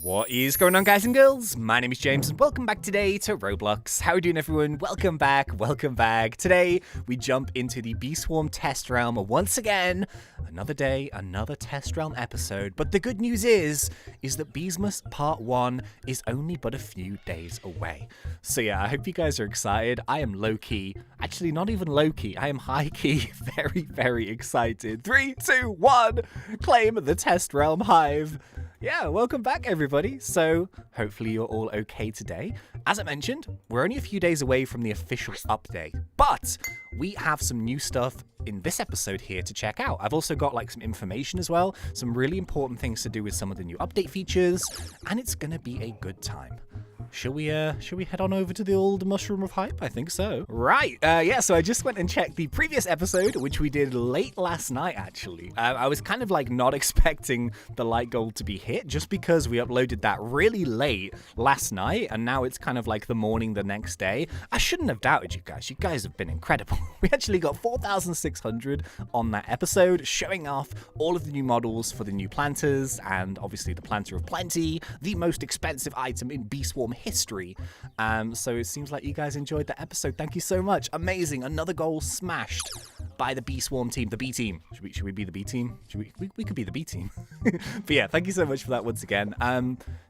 What is going on, guys and girls? My name is James and welcome back today to Roblox. How are you doing, everyone? Welcome back. Today we jump into the Bee Swarm test realm once again. Another day, another test realm episode. But the good news is that Beesmas Part 1 is only but a few days away. So yeah, I hope you guys are excited. I am low-key, actually not even low-key, I am high-key very excited. 3, 2, 1, claim the test realm hive. Yeah, welcome back, everybody. So, hopefully you're all okay today. As I mentioned, we're only a few days away from the official update, but we have some new stuff in this episode here to check out. I've also got like some information as well, some really important things to do with some of the new update features, and it's gonna be a good time. Shall we head on over to the old mushroom of hype? I think so. Right, yeah, so I just went and checked the previous episode, which we did late last night, actually. I was kind of like not expecting the light goal to be hit, just because we uploaded that really late last night, and now it's kind of like the morning the next day. I shouldn't have doubted you guys. You guys have been incredible. We actually got 4,600 on that episode, showing off all of the new models for the new planters, and obviously the Planter of Plenty, the most expensive item in Bee Swarm history. So it seems like you guys enjoyed the episode. Thank you so much. Amazing. Another goal smashed by the Bee Swarm team, the B team. Should we be the B team? We could be the B team. But yeah, thank you so much for that once again.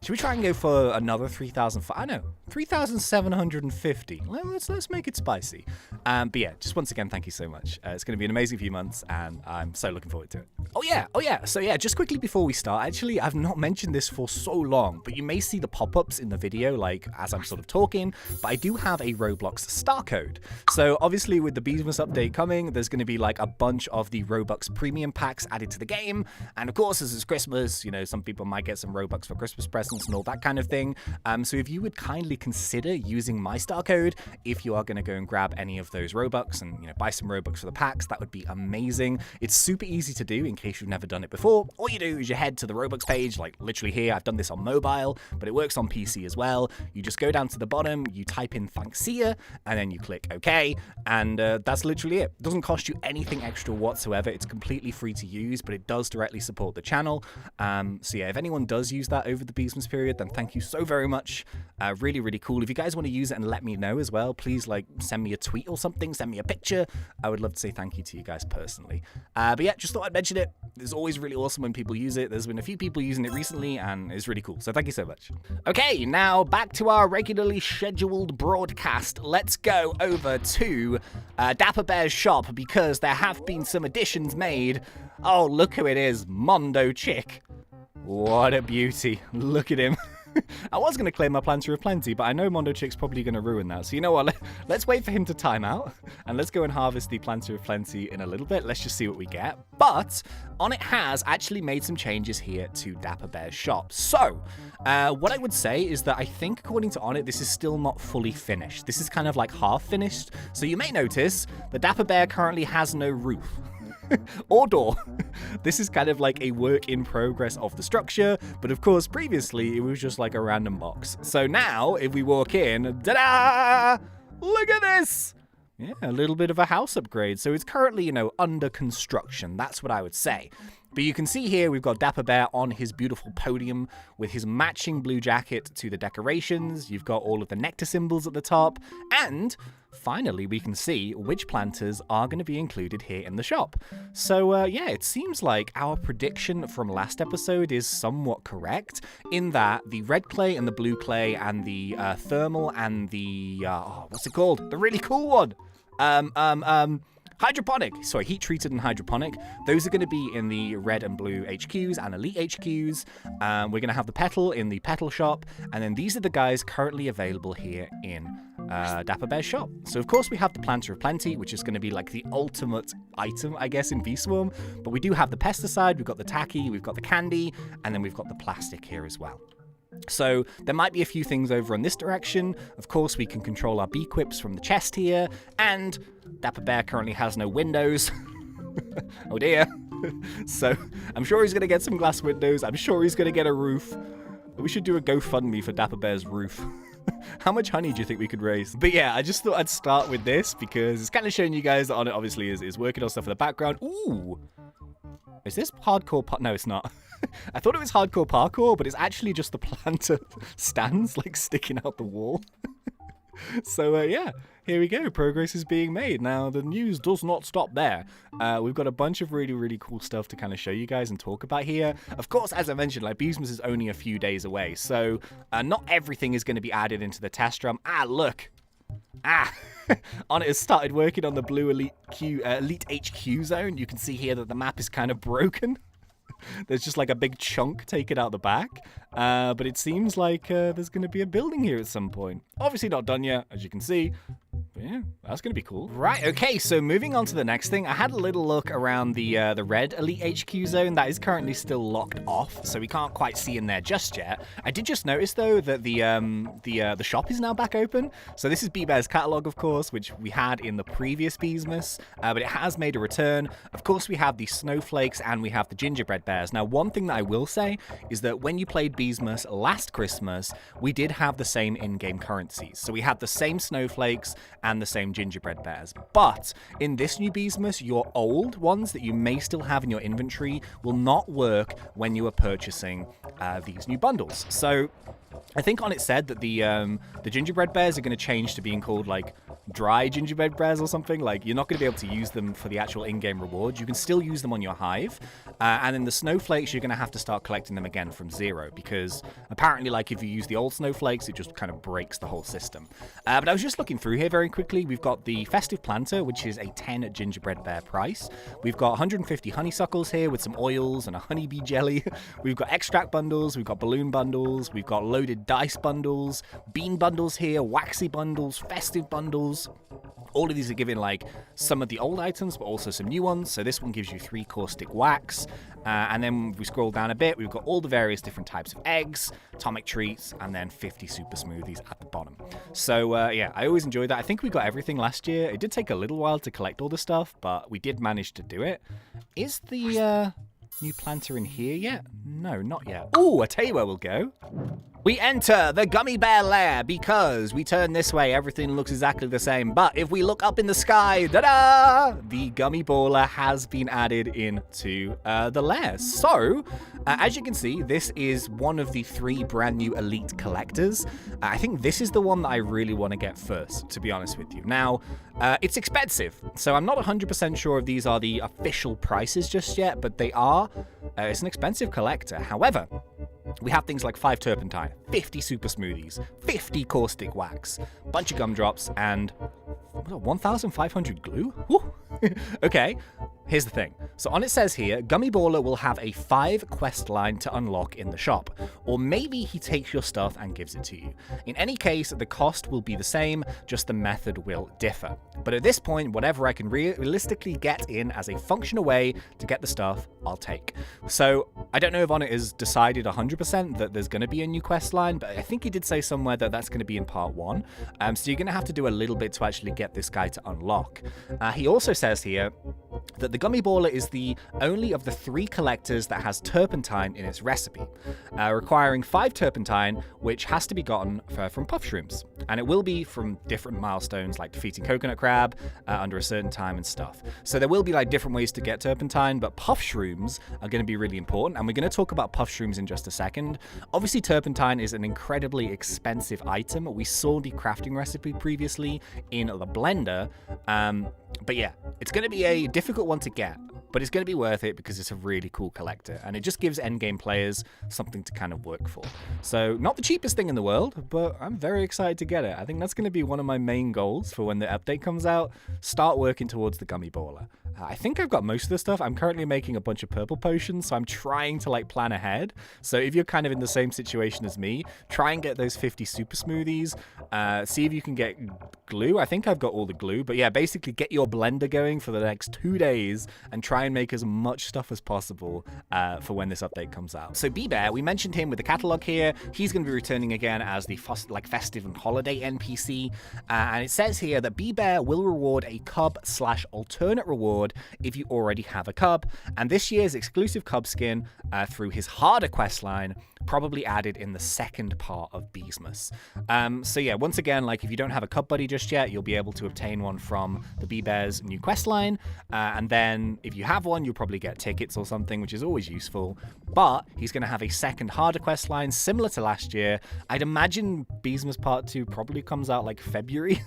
Should we try and go for another 3,000? I know, 3,750. Let's make it spicy. But yeah, just once again, thank you so much. It's going to be an amazing few months, and I'm so looking forward to it. Oh yeah. So yeah, just quickly before we start, actually, I've not mentioned this for so long, but you may see the pop-ups in the video, like as I'm sort of talking, but I do have a Roblox star code. So obviously with the Beesmas update coming, there's going to be like a bunch of the Robux premium packs added to the game. And of course, as it's Christmas, you know, some people might get some Robux for Christmas presents and all that kind of thing. So if you would kindly consider using my star code, if you are going to go and grab any of those Robux and, you know, buy some Robux for the packs, that would be amazing. It's super easy to do in case you've never done it before. All you do is you head to the Robux page, like literally here. I've done this on mobile, but it works on PC as well. You just go down to the bottom, you type in ThnxCya, and then you click OK, and that's literally it. It doesn't cost you anything extra whatsoever. It's completely free to use, but it does directly support the channel. So yeah, if anyone does use that over the Beesmas period, then thank you so very much. Really cool. If you guys want to use it and let me know as well, please like send me a tweet or something, send me a picture. I would love to say thank you to you guys personally. But yeah, just thought I'd mention it. It's always really awesome when people use it. There's been a few people using it recently, and it's really cool. So thank you so much. Okay, now back to our regularly scheduled broadcast. Let's go over to Dapper Bear Shop, because there have been some additions made. Oh, look who it is, Mondo Chick. What a beauty. Look at him. I was going to claim my Planter of Plenty, but I know Mondo Chick's probably going to ruin that. So you know what? Let's wait for him to time out, and let's go and harvest the Planter of Plenty in a little bit. Let's just see what we get. But Onnit has actually made some changes here to Dapper Bear Shop. So what I would say is that I think, according to Onnit, this is still not fully finished. This is kind of like half finished. So you may notice the Dapper Bear currently has no roof. Or door. This is kind of like a work in progress of the structure, but of course previously it was just like a random box. So now if we walk in, ta-da! Look at this! Yeah, a little bit of a house upgrade. So it's currently, you know, under construction. That's what I would say. But you can see here we've got Dapper Bear on his beautiful podium with his matching blue jacket to the decorations. You've got all of the nectar symbols at the top. And finally, we can see which planters are going to be included here in the shop. So yeah, it seems like our prediction from last episode is somewhat correct, in that the red clay and the blue clay and the thermal and the, what's it called? The really cool one. Hydroponic, sorry, heat treated and hydroponic. Those are going to be in the red and blue HQs and elite HQs. We're going to have the petal in the petal shop, and then these are the guys currently available here in Dapper Bear Shop. So of course we have the Planter of Plenty, which is going to be like the ultimate item, I guess, in Bee Swarm. But we do have the pesticide, we've got the tacky, we've got the candy, and then we've got the plastic here as well. So there might be a few things over in this direction. Of course, we can control our bee quips from the chest here, and Dapper Bear currently has no windows. Oh dear. So I'm sure he's going to get some glass windows. I'm sure he's going to get a roof. We should do a GoFundMe for Dapper Bear's roof. How much honey do you think we could raise? But yeah, I just thought I'd start with this because it's kind of showing you guys that Onnit obviously is working on stuff in the background. Ooh. Is this hardcore? No, it's not. I thought it was hardcore parkour, but it's actually just the planter stands like sticking out the wall. So yeah, here we go. Progress is being made. Now, the news does not stop there. We've got a bunch of really, really cool stuff to kind of show you guys and talk about here. Of course, as I mentioned, like Beesmas is only a few days away, so not everything is going to be added into the test run. Ah, look. Ah, On it has started working on the blue Elite HQ zone. You can see here that the map is kind of broken. There's just like a big chunk taken out the back. But it seems like there's going to be a building here at some point. Obviously not done yet, as you can see. But yeah, that's going to be cool. Right, okay, so moving on to the next thing. I had a little look around the red Elite HQ zone. That is currently still locked off, so we can't quite see in there just yet. I did just notice, though, that the shop is now back open. So this is Bear's catalog, of course, which we had in the previous Beesmas, but it has made a return. Of course, we have the snowflakes and we have the gingerbread bears. Now, one thing that I will say is that when you played Beesmas last Christmas, we did have the same in-game currencies. So we had the same snowflakes and the same gingerbread bears. But in this new Beesmas, your old ones that you may still have in your inventory will not work when you are purchasing these new bundles. So I think on it said that the gingerbread bears are going to change to being called like dry gingerbread bears or something. Like you're not going to be able to use them for the actual in-game rewards. You can still use them on your hive. And then the snowflakes, you're going to have to start collecting them again from zero because apparently like if you use the old snowflakes, it just kind of breaks the whole system. But I was just looking through here very quickly. We've got the Festive Planter, which is a 10 gingerbread bear price. We've got 150 honeysuckles here with some oils and a honeybee jelly. We've got extract bundles. We've got balloon bundles. We've got loaded dice bundles, bean bundles here, waxy bundles, festive bundles. All of these are giving like some of the old items, but also some new ones. So this one gives you 3 caustic wax. And then if we scroll down a bit, we've got all the various different types of eggs, atomic treats, and then 50 super smoothies at the bottom. So yeah, I always enjoyed that. I think we got everything last year. It did take a little while to collect all the stuff, but we did manage to do it. Is the new planter in here yet? No, not yet. Oh, I tell you where we'll go. We enter the Gummy Bear Lair because we turn this way, everything looks exactly the same. But if we look up in the sky, ta-da! The Gummy Baller has been added into the lair. So, as you can see, this is one of the 3 brand new Elite collectors. I think this is the one that I really want to get first, to be honest with you. Now, it's expensive, so I'm not 100% sure if these are the official prices just yet, but they are. It's an expensive collector. However, we have things like 5 turpentine, 50 super smoothies, 50 caustic wax, bunch of gumdrops, and 1,500 glue? Okay, here's the thing. So on it says here, Gummy Baller will have a 5 quest line to unlock in the shop. Or maybe he takes your stuff and gives it to you. In any case, the cost will be the same, just the method will differ. But at this point, whatever I can realistically get in as a functional way to get the stuff, I'll take. So I don't know if on it has decided 100% that there's going to be a new quest line, but I think he did say somewhere that that's going to be in part 1. So you're going to have to do a little bit to actually get this guy to unlock. He also says here that the Gummy Baller is the only of the 3 collectors that has turpentine in its recipe, requiring 5 turpentine, which has to be gotten from Puffshrooms. And it will be from different milestones, like defeating Coconut Crab under a certain time and stuff. So there will be like different ways to get turpentine, but Puffshrooms are going to be really important. And we're going to talk about Puffshrooms in just a second. Obviously, turpentine is an incredibly expensive item. We saw the crafting recipe previously in the blender. But yeah, it's going to be a difficult one to get, but it's going to be worth it because it's a really cool collector, and it just gives endgame players something to kind of work for. So, not the cheapest thing in the world, but I'm very excited to get it. I think that's going to be one of my main goals for when the update comes out, start working towards the Gummy Baller. I think I've got most of the stuff. I'm currently making a bunch of purple potions, so I'm trying to like plan ahead. So if you're kind of in the same situation as me, try and get those 50 super smoothies. See if you can get glue. I think I've got all the glue, but yeah, basically get your blender going for the next 2 days and try and make as much stuff as possible for when this update comes out. So Bear, we mentioned him with the catalog here. He's going to be returning again as the festive and holiday NPC. And it says here that Bear will reward a cub/alternate reward reward if you already have a cub. And this year's exclusive cub skin through his harder quest line probably added in the second part of Beesmas. So yeah, once again, like if you don't have a cub buddy just yet, you'll be able to obtain one from the Bee Bear's new quest line. And then if you have one, you'll probably get tickets or something, which is always useful. But he's going to have a second harder quest line similar to last year. I'd imagine Beesmas Part 2 probably comes out like February.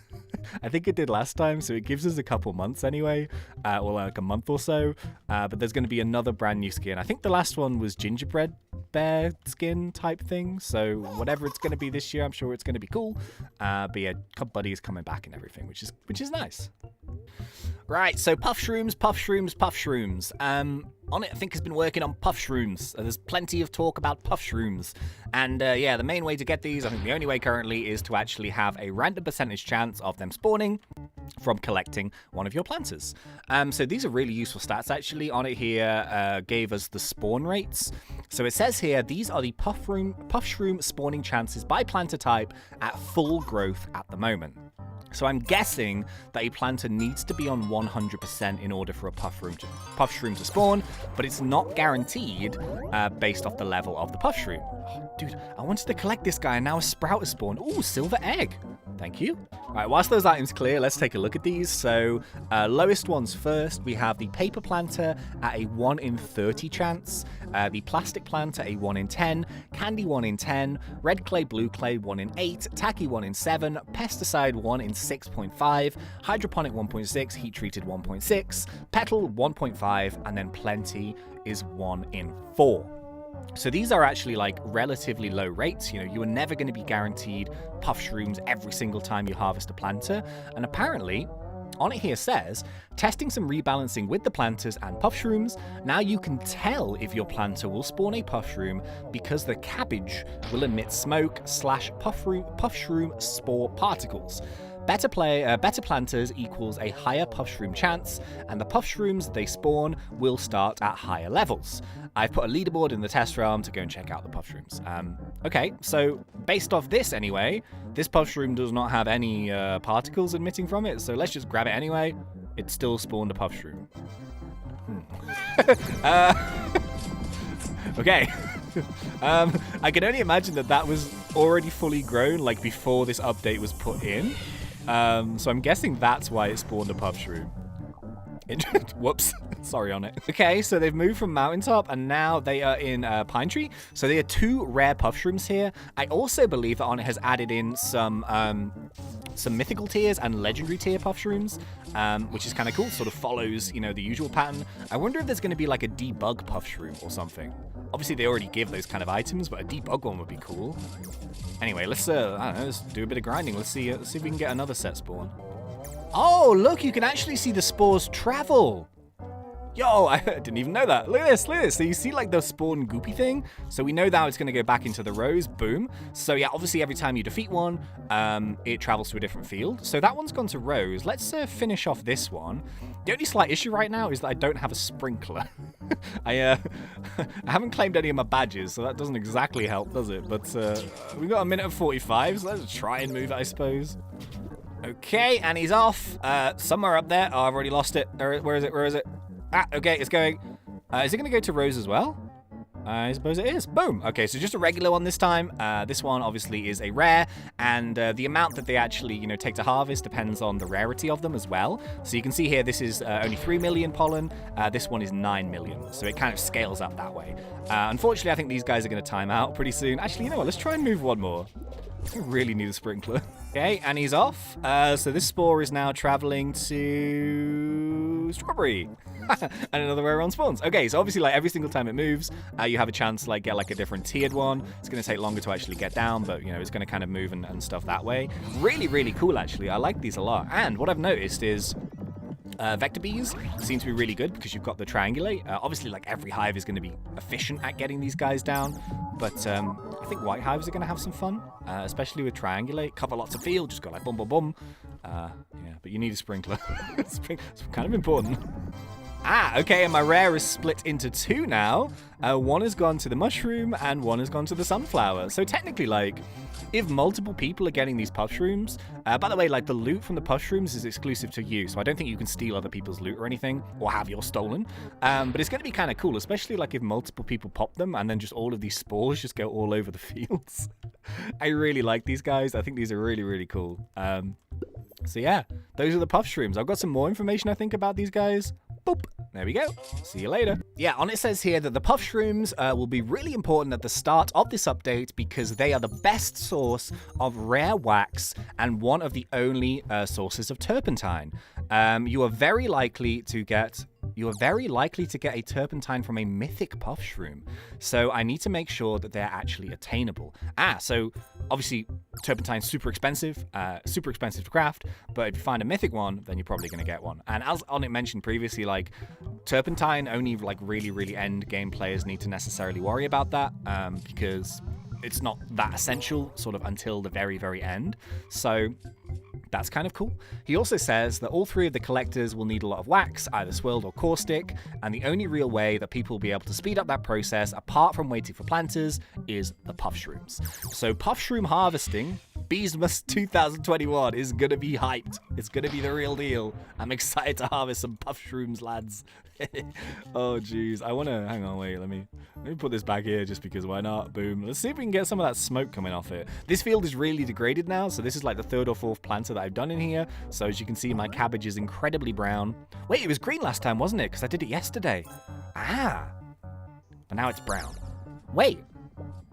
I think it did last time, so it gives us a couple months anyway, or like a month or so. But there's going to be another brand new skin. I think the last one was gingerbread bear skin type thing, so whatever it's going to be this year, I'm sure it's going to be cool. But yeah, Cub Buddy is coming back and everything, which is nice. Right, so Puffshrooms. On it, I think, has been working on Puffshrooms. There's plenty of talk about Puffshrooms. And yeah, the main way to get these, I think the only way currently, is to actually have a random percentage chance of them spawning from collecting one of your planters. So these are really useful stats, actually. On it here gave us the spawn rates. So it says here, these are the Puffshroom spawning chances by planter type at full growth at the moment. So I'm guessing that a planter needs to be on 100% in order for a Puffshroom to spawn, but it's not guaranteed based off the level of the Puffshroom. Oh, dude, I wanted to collect this guy and now a sprout has spawned. Ooh, silver egg. Thank you. All right, whilst those items clear, let's take a look at these. So lowest ones first, we have the paper planter at a 1 in 30 chance, the plastic planter a 1 in 10, candy 1 in 10, red clay, blue clay 1 in 8, tacky 1 in 7, pesticide 1 in 6.5, hydroponic 1.6, heat treated 1.6, petal 1.5, and then plenty is 1 in 4. So these are actually like relatively low rates. You know, you are never going to be guaranteed Puffshrooms every single time you harvest a planter. And apparently, on it here says, testing some rebalancing with the planters and Puffshrooms, now you can tell if your planter will spawn a Puffshroom because the cabbage will emit smoke / Puffshroom spore particles. Better planters equals a higher Puffshroom chance, and the Puffshrooms they spawn will start at higher levels. I've put a leaderboard in the test realm to go and check out the Puffshrooms. Okay, so based off this anyway, this Puffshroom does not have any particles emitting from it, so let's just grab it anyway. It still spawned a Puffshroom. Okay. I can only imagine that was already fully grown, like before this update was put in. So I'm guessing that's why it spawned a Puffshroom. Whoops. Sorry on it. Okay, so they've moved from Mountaintop and now they are in Pine Tree. So they are 2 rare Puffshrooms here. I also believe that on it has added in some mythical tiers and legendary tier Puffshrooms, which is kind of cool. Sort of follows, you know, the usual pattern. I wonder if there's going to be like a debug Puffshroom or something. Obviously, they already give those kind of items, but a debug one would be cool. Anyway, let's I don't know, let's do a bit of grinding. Let's see if we can get another set spawn. Oh, look, you can actually see the spores travel. Yo, I didn't even know that. Look at this, look at this. So you see like the spawn goopy thing? So we know now it's going to go back into the rows. Boom. So yeah, obviously every time you defeat one, it travels to a different field. So that one's gone to rows. Let's finish off this one. The only slight issue right now is that I don't have a sprinkler. I haven't claimed any of my badges, so that doesn't exactly help, does it? But we've got a minute and 45, so let's try and move it, I suppose. Okay, and he's off. Somewhere up there. Oh, I've already lost it. Where is it? Where is it? Ah, okay, it's going. Is it going to go to Rose as well? I suppose it is. Boom. Okay, so just a regular one this time. This one obviously is a rare, and the amount that they actually, you know, take to harvest depends on the rarity of them as well. So you can see here, this is only 3 million pollen. This one is 9 million. So it kind of scales up that way. Unfortunately, I think these guys are going to time out pretty soon. Actually, you know what? Let's try and move one more. I really need a sprinkler. Okay, and he's off. So this spore is now traveling to Strawberry. And another rare on spawns. Okay, so obviously, like, every single time it moves, you have a chance to, like, get, like, a different tiered one. It's going to take longer to actually get down, but, you know, it's going to kind of move and stuff that way. Really, really cool, actually. I like these a lot. And what I've noticed is vector bees seem to be really good because you've got the triangulate. Obviously, like, every hive is going to be efficient at getting these guys down, but I think white hives are going to have some fun, especially with triangulate. Cover lots of field, just go like boom, boom, boom. Yeah, but you need a sprinkler. It's kind of important. Ah, okay, and my rare is split into two now. One has gone to the mushroom and one has gone to the sunflower. So technically, like, if multiple people are getting these Puffshrooms, by the way, like, the loot from the Puffshrooms is exclusive to you, so I don't think you can steal other people's loot or anything, or have yours stolen. But it's going to be kind of cool, especially, like, if multiple people pop them and then just all of these spores just go all over the fields. I really like these guys. I think these are really, really cool. So yeah, those are the Puffshrooms. I've got some more information, I think, about these guys. Boop. There we go. See you later. Yeah, on it says here that the Puffshrooms will be really important at the start of this update because they are the best source of rare wax and one of the only sources of turpentine. You are very likely to get a turpentine from a mythic Puffshroom. So I need to make sure that they're actually attainable. So obviously turpentine's super expensive to craft, but if you find a mythic one, then you're probably going to get one. And as on it mentioned previously, like, turpentine only like really end game players need to necessarily worry about that, because it's not that essential sort of until the very end. So that's kind of cool. He also says that all three of the collectors will need a lot of wax, either swirled or caustic, and the only real way that people will be able to speed up that process, apart from waiting for planters, is the Puffshrooms. So Puffshroom harvesting, Beesmas 2021, is gonna be hyped. It's gonna be the real deal. I'm excited to harvest some Puffshrooms, lads. Oh jeez, I wanna, hang on, wait, let me put this back here just because why not? Boom. Let's see if we can get some of that smoke coming off it. This field is really degraded now, so this is like the third or fourth planter that I've done in here. So as you can see, my cabbage is incredibly brown. Wait, it was green last time, wasn't it? Because I did it yesterday. But now it's brown. Wait,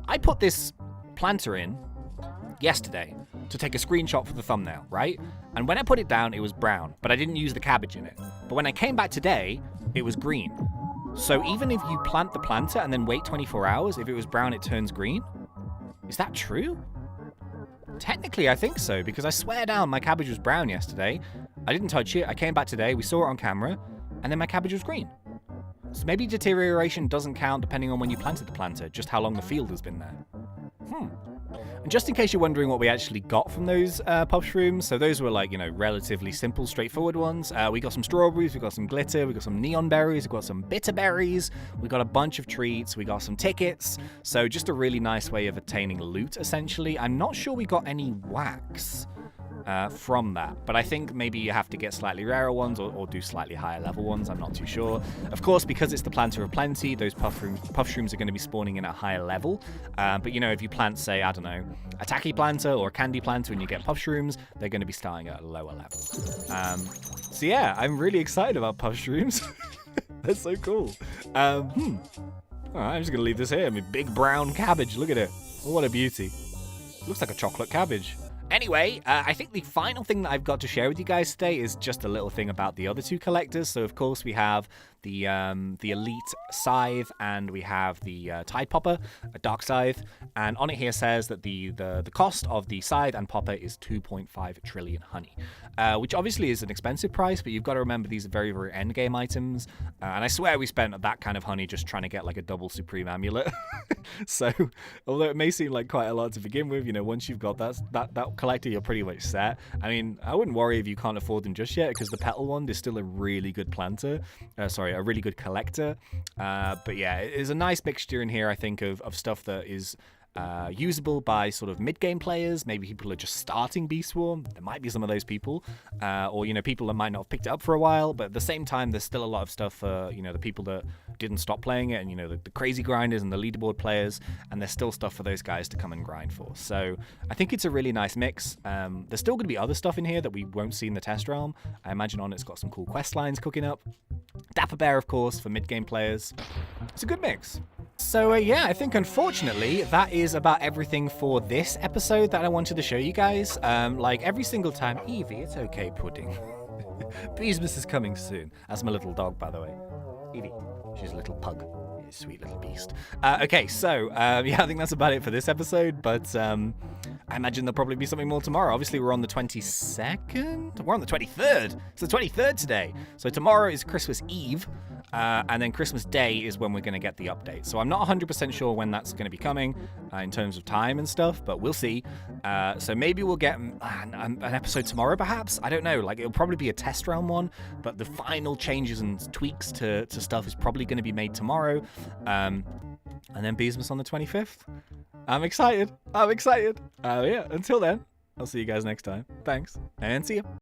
I put this planter in yesterday to take a screenshot for the thumbnail, right? And when I put it down, it was brown, but I didn't use the cabbage in it. But when I came back today, it was green. So even if you plant the planter and then wait 24 hours, if it was brown, it turns green? Is that true? Technically, I think so, because I swear down my cabbage was brown yesterday. I didn't touch it. I came back today, we saw it on camera, and then my cabbage was green. So maybe deterioration doesn't count depending on when you planted the planter, just how long the field has been there. And just in case you're wondering what we actually got from those Puffshrooms, so those were like, you know, relatively simple, straightforward ones. We got some strawberries, we got some glitter, we got some neon berries, we got some bitter berries, we got a bunch of treats, we got some tickets. So just a really nice way of attaining loot, essentially. I'm not sure we got any wax from that, but I think maybe you have to get slightly rarer ones or do slightly higher level ones. I'm not too sure. Of course, because it's the planter of plenty, those Puffshrooms are going to be spawning in at a higher level. But you know, if you plant, say, I don't know, a tacky planter or a candy planter and you get Puffshrooms, they're going to be starting at a lower level. So yeah, I'm really excited about Puffshrooms. That's so cool. All right, I'm just going to leave this here. I mean, big brown cabbage. Look at it. Oh, what a beauty. Looks like a chocolate cabbage. Anyway, I think the final thing that I've got to share with you guys today is just a little thing about the other two collectors. So, of course, we have the Elite Scythe and we have the Tide Popper, a Dark Scythe. And on it here says that the cost of the Scythe and Popper is 2.5 trillion honey, which obviously is an expensive price, but you've got to remember these are very, very endgame items. And I swear we spent that kind of honey just trying to get like a double Supreme Amulet. So, although it may seem like quite a lot to begin with, you know, once you've got that collector, you're pretty much set. I mean, I wouldn't worry if you can't afford them just yet, because the petal one is still a really good planter. A really good collector. But yeah, it's a nice mixture in here, I think, of stuff that is usable by sort of mid-game players. Maybe people are just starting Bee Swarm. There might be some of those people. Or, you know, people that might not have picked it up for a while. But at the same time, there's still a lot of stuff for, you know, the people that didn't stop playing it and, you know, the crazy grinders and the leaderboard players. And there's still stuff for those guys to come and grind for. So I think it's a really nice mix. There's still going to be other stuff in here that we won't see in the test realm. I imagine on it's got some cool quest lines cooking up. Dapper Bear, of course, for mid-game players. It's a good mix. So yeah, I think unfortunately that is about everything for this episode that I wanted to show you guys. Like every single time, Evie, it's okay, pudding. Beesmas is coming soon. That's my little dog, by the way. Evie, she's a little pug. Sweet little beast. Okay, so, yeah, I think that's about it for this episode, but I imagine there'll probably be something more tomorrow. Obviously, we're on the 22nd? We're on the 23rd. It's the 23rd today. So tomorrow is Christmas Eve, and then Christmas Day is when we're going to get the update. So I'm not 100% sure when that's going to be coming in terms of time and stuff, but we'll see. So maybe we'll get an episode tomorrow, perhaps? I don't know. Like, it'll probably be a test round one, but the final changes and tweaks to stuff is probably going to be made tomorrow. And then Beesmas on the 25th. I'm excited. Yeah, until then, I'll see you guys next time. Thanks, and see ya.